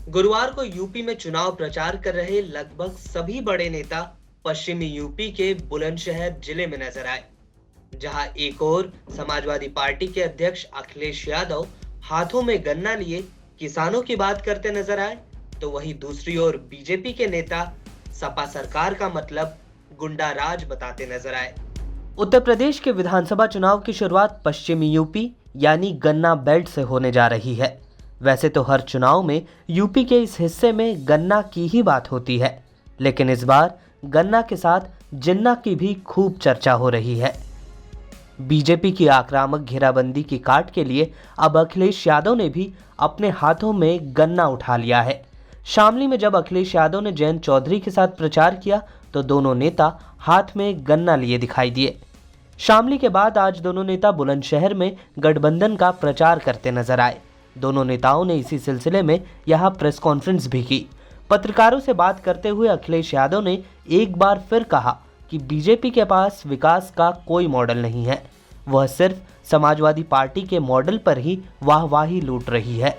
गुरुवार को यूपी में चुनाव प्रचार कर रहे लगभग सभी बड़े नेता पश्चिमी यूपी के बुलंदशहर जिले में नजर आए, जहां एक और समाजवादी पार्टी के अध्यक्ष अखिलेश यादव हाथों में गन्ना लिए किसानों की बात करते नजर आए, तो वहीं दूसरी ओर बीजेपी के नेता सपा सरकार का मतलब गुंडा राज बताते नजर आए। उत्तर प्रदेश के विधानसभा चुनाव की शुरुआत पश्चिमी यूपी यानी गन्ना बेल्ट से होने जा रही है। वैसे तो हर चुनाव में यूपी के इस हिस्से में गन्ना की ही बात होती है, लेकिन इस बार गन्ना के साथ जिन्ना की भी खूब चर्चा हो रही है। बीजेपी की आक्रामक घेराबंदी की काट के लिए अब अखिलेश यादव ने भी अपने हाथों में गन्ना उठा लिया है। शामली में जब अखिलेश यादव ने जयंत चौधरी के साथ प्रचार किया तो दोनों नेता हाथ में गन्ना लिए दिखाई दिए। शामली के बाद आज दोनों नेता बुलंदशहर में गठबंधन का प्रचार करते नजर आए। दोनों नेताओं ने इसी सिलसिले में यहां प्रेस कॉन्फ्रेंस भी की। पत्रकारों से बात करते हुए अखिलेश यादव ने एक बार फिर कहा कि बीजेपी के पास विकास का कोई मॉडल नहीं है, वह सिर्फ समाजवादी पार्टी के मॉडल पर ही वाहवाही लूट रही है।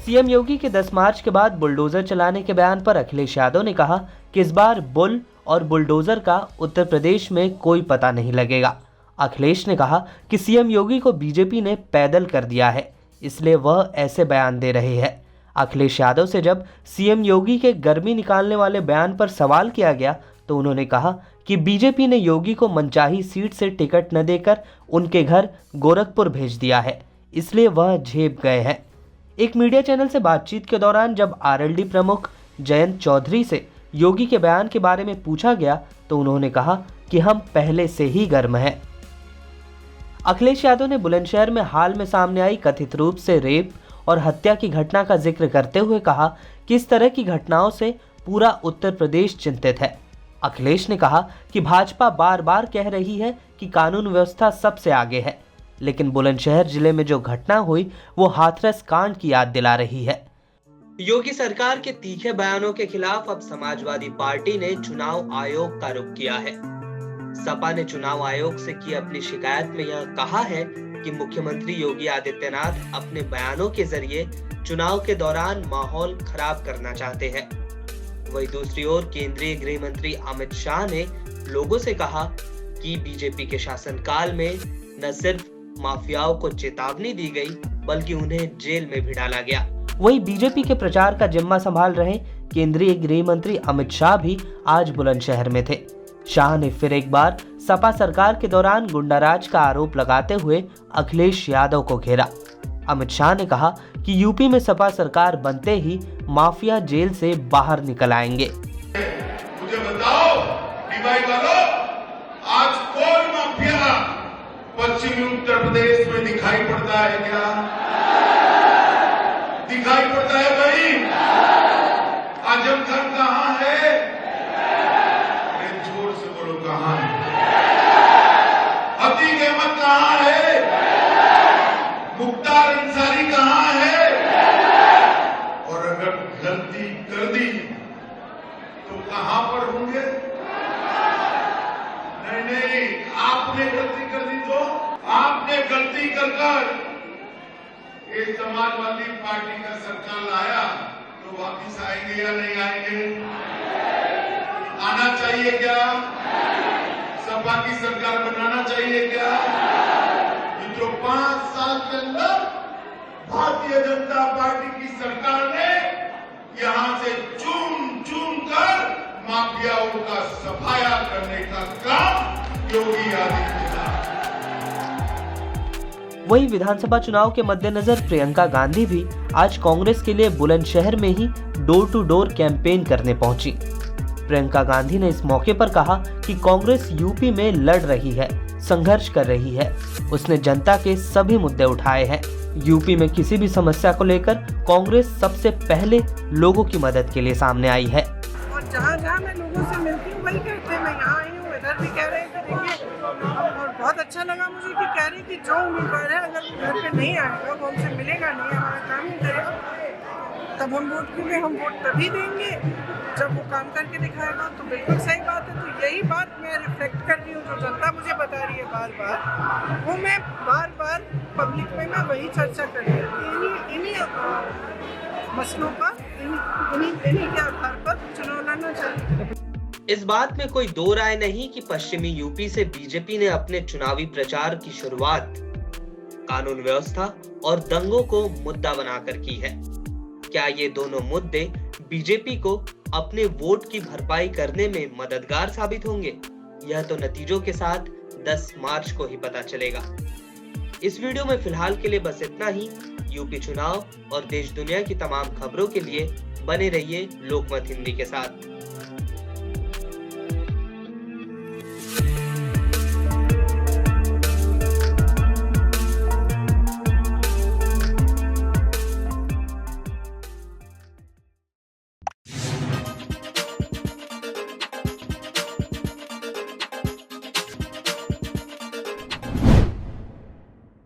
सीएम योगी के 10 मार्च के बाद बुलडोजर चलाने के बयान पर अखिलेश यादव ने कहा कि इस बार बुल और बुलडोजर का उत्तर प्रदेश में कोई पता नहीं लगेगा। अखिलेश ने कहा कि सीएम योगी को बीजेपी ने पैदल कर दिया है, इसलिए वह ऐसे बयान दे रहे हैं। अखिलेश यादव से जब सीएम योगी के गर्मी निकालने वाले बयान पर सवाल किया गया तो उन्होंने कहा कि बीजेपी ने योगी को मनचाही सीट से टिकट न देकर उनके घर गोरखपुर भेज दिया है, इसलिए वह झेप गए हैं। एक मीडिया चैनल से बातचीत के दौरान जब आरएलडी प्रमुख जयंत चौधरी से योगी के बयान के बारे में पूछा गया तो उन्होंने कहा कि हम पहले से ही गर्म हैं। अखिलेश यादव ने बुलंदशहर में हाल में सामने आई कथित रूप से रेप और हत्या की घटना का जिक्र करते हुए कहा कि इस तरह की घटनाओं से पूरा उत्तर प्रदेश चिंतित है। अखिलेश ने कहा कि भाजपा बार बार कह रही है कि कानून व्यवस्था सबसे आगे है, लेकिन बुलंदशहर जिले में जो घटना हुई वो हाथरस कांड की याद दिला रही है। योगी सरकार के तीखे बयानों के खिलाफ अब समाजवादी पार्टी ने चुनाव आयोग का रुख किया है। सपा ने चुनाव आयोग से की अपनी शिकायत में यह कहा है कि मुख्यमंत्री योगी आदित्यनाथ अपने बयानों के जरिए चुनाव के दौरान माहौल खराब करना चाहते हैं। वहीं दूसरी ओर केंद्रीय गृह मंत्री अमित शाह ने लोगों से कहा कि बीजेपी के शासनकाल में न सिर्फ माफियाओं को चेतावनी दी गई बल्कि उन्हें जेल में भी डाला गया। वहीं बीजेपी के प्रचार का जिम्मा संभाल रहे केंद्रीय गृह मंत्री अमित शाह भी आज बुलंदशहर में थे। शाह ने फिर एक बार सपा सरकार के दौरान गुंडाराज का आरोप लगाते हुए अखिलेश यादव को घेरा। अमित शाह ने कहा कि यूपी में सपा सरकार बनते ही माफिया जेल से बाहर निकल आएंगे। मुझे बताओ डिवाइड वालों, आज कोई माफिया पश्चिमी उत्तर प्रदेश में दिखाई पड़ता है क्या? दिखाई पड़ता है भाई? आजम खान कहाँ है? जोर से बोलो कहाँ है? अतीक अहमद कहाँ है? मुख्तार अंसारी कहाँ है? और अगर गलती कर दी तो कहां पर होंगे? नहीं, आपने गलती कर दी तो आपने गलती कर इस समाजवादी पार्टी का सरकार लाया तो वापिस आएंगे या नहीं आएंगे? आना चाहिए क्या? सपा की सरकार बनाना चाहिए क्या? मित्रों, 5 साल के अंदर भारतीय जनता पार्टी की सरकार ने यहां से चूम कर माफियाओं का सफाया करने का काम योगी आदित्यनाथ। वही विधानसभा चुनाव के मद्देनजर प्रियंका गांधी भी आज कांग्रेस के लिए बुलंदशहर में ही डोर टू डोर कैंपेन करने पहुंची। प्रियंका गांधी ने इस मौके पर कहा कि कांग्रेस यूपी में लड़ रही है, संघर्ष कर रही है। उसने जनता के सभी मुद्दे उठाए हैं। यूपी में किसी भी समस्या को लेकर कांग्रेस सबसे पहले लोगों की मदद के लिए सामने आई है। और जहाँ मैं लोगों से मिलती हूँ वही कहते हैं, मैं यहाँ आई हूँ, इधर भी कह रहे हैं करेंगे। और बहुत अच्छा लगा मुझे कि कह रही कि जो उम्मीदवार है अगर घर पे नहीं आएगा, वो हमसे मिलेगा नहीं, हमारा काम नहीं करेगा, तब हम वोट देंगे। हम वोट तभी देंगे जब वो काम करके दिखाएगा। तो बिल्कुल सही बात है। तो यही बात मैं रिफ्लेक्ट कर रही हूँ, जो जनता मुझे बता रही है बार बार, वो मैं बार बार पब्लिक में मैं वही चर्चा कर रही हूँ, इन्हीं मसलों का इन्हीं के आधार पर चुनाव लड़ना चाहिए। इस बात में कोई दो राय नहीं कि पश्चिमी यूपी से बीजेपी ने अपने चुनावी प्रचार की शुरुआत कानून व्यवस्था और दंगों को मुद्दा बनाकर की है। क्या ये दोनों मुद्दे बीजेपी को अपने वोट की भरपाई करने में मददगार साबित होंगे? यह तो नतीजों के साथ 10 मार्च को ही पता चलेगा। इस वीडियो में फिलहाल के लिए बस इतना ही। यूपी चुनाव और देश दुनिया की तमाम खबरों के लिए बने रहिए लोकमत हिंदी के साथ।